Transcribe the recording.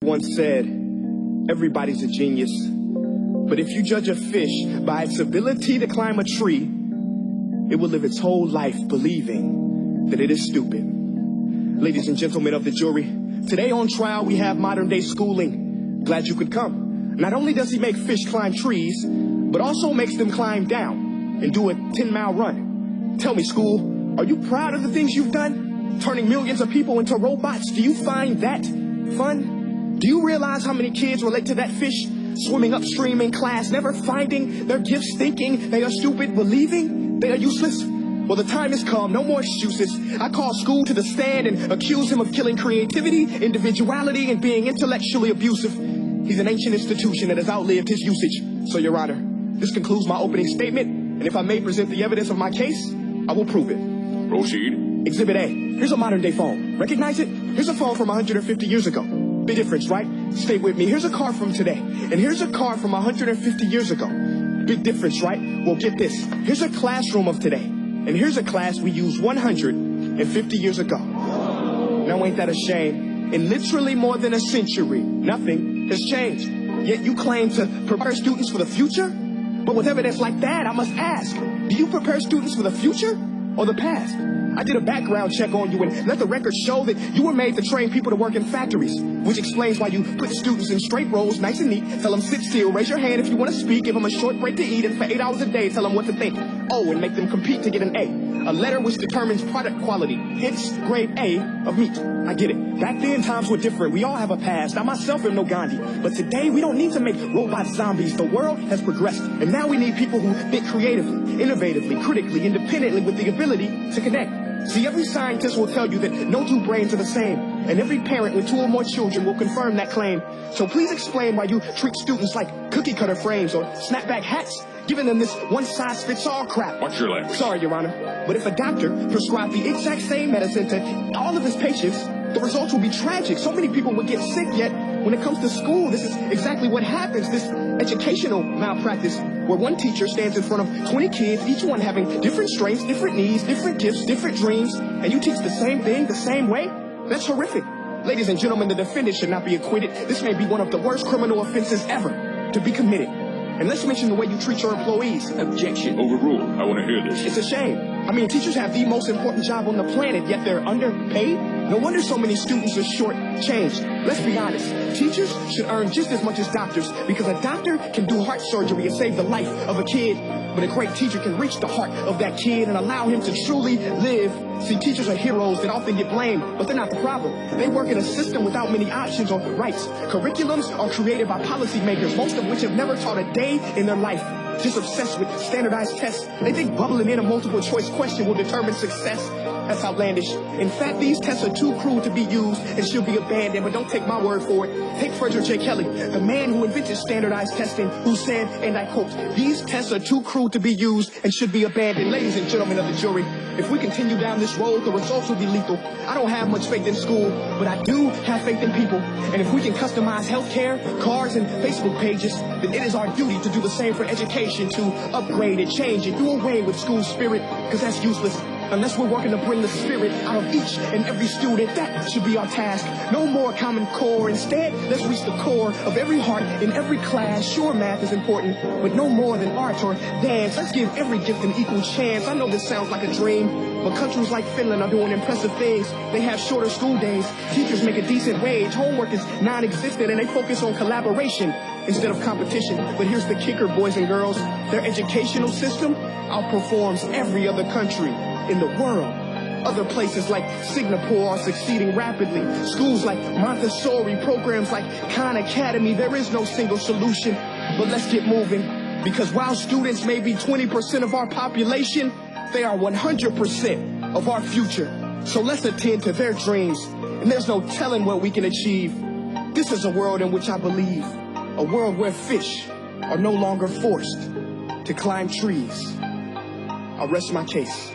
Once said, everybody's a genius, but if you judge a fish by its ability to climb a tree, it will live its whole life believing that it is stupid. Ladies and gentlemen of the jury, today on trial we have modern day schooling. Glad you could come. Not only does he make fish climb trees, but also makes them climb down and do a 10-mile run. Tell me, school, are you proud of the things you've done? Turning millions of people into robots, do you find that fun? Do you realize how many kids relate to that fish swimming upstream in class, never finding their gifts, thinking they are stupid, believing they are useless? Well, the time has come, no more excuses. I call school to the stand and accuse him of killing creativity, individuality, and being intellectually abusive. He's an ancient institution that has outlived his usage. So, Your Honor, this concludes my opening statement, and if I may present the evidence of my case, I will prove it. Proceed. Exhibit A. Here's a modern-day phone. Recognize it? Here's a phone from 150 years ago. Big difference, right? Stay with me. Here's a car from today, and here's a car from 150 years ago. Big difference, right? Well, get this. Here's a classroom of today, and here's a class we used 150 years ago. Now, ain't that a shame? In literally more than a century, nothing has changed. Yet you claim to prepare students for the future? But with evidence like that, I must ask, do you prepare students for the future or the past? I did a background check on you and let the record show that you were made to train people to work in factories, which explains why you put students in straight rows, nice and neat, tell them sit still, raise your hand if you want to speak, give them a short break to eat, and for 8 hours a day, tell them what to think. Oh, and make them compete to get an A, a letter which determines product quality, hence grade A of meat. I get it. Back then, times were different. We all have a past. I myself am no Gandhi. But today, we don't need to make robots zombies. The world has progressed, and now we need people who think creatively, innovatively, critically, independently, with the ability to connect. See, every scientist will tell you that no two brains are the same, and every parent with 2 or more children will confirm that claim. So please explain why you treat students like cookie-cutter frames or snapback hats, giving them this one-size-fits-all crap. Watch your language. Sorry, Your Honor, but if a doctor prescribed the exact same medicine to all of his patients, the results will be tragic. So many people would get sick, yet when it comes to school, this is exactly what happens, this educational malpractice, where one teacher stands in front of 20 kids, each one having different strengths, different needs, different gifts, different dreams, and you teach the same thing the same way? That's horrific. Ladies and gentlemen, the defendant should not be acquitted. This may be one of the worst criminal offenses ever to be committed. And let's mention the way you treat your employees. Objection. Overruled. I want to hear this. It's a shame. I mean, teachers have the most important job on the planet, yet they're underpaid. No wonder so many students are short-changed. Let's be honest. Teachers should earn just as much as doctors, because a doctor can do heart surgery and save the life of a kid, but a great teacher can reach the heart of that kid and allow him to truly live. See, teachers are heroes that often get blamed, but they're not the problem. They work in a system without many options or rights. Curriculums are created by policymakers, most of which have never taught a day in their life. Just obsessed with standardized tests. They think bubbling in a multiple choice question will determine success. That's outlandish. In fact, these tests are too cruel to be used and should be abandoned, but don't take my word for it. Take Frederick J. Kelly, the man who invented standardized testing, who said, and I quote, "These tests are too cruel to be used and should be abandoned." Ladies and gentlemen of the jury, if we continue down this road, the results will be lethal. I don't have much faith in school, but I do have faith in people. And if we can customize healthcare, cars, and Facebook pages, then it is our duty to do the same for education, to upgrade and change and do away with school spirit, because that's useless. Unless we're working to bring the spirit out of each and every student, that should be our task. No more Common Core. Instead, let's reach the core of every heart in every class. Sure, math is important, but no more than art or dance. Let's give every gift an equal chance. I know this sounds like a dream, but countries like Finland are doing impressive things. They have shorter school days. Teachers make a decent wage. Homework is non-existent, and they focus on collaboration instead of competition. But here's the kicker, boys and girls. Their educational system outperforms every other country in the world. Other places like Singapore are succeeding rapidly. Schools like Montessori, programs like Khan Academy, there is no single solution. But let's get moving, because while students may be 20% of our population, they are 100% of our future. So let's attend to their dreams, and there's no telling what we can achieve. This is a world in which I believe, a world where fish are no longer forced to climb trees. I'll rest my case.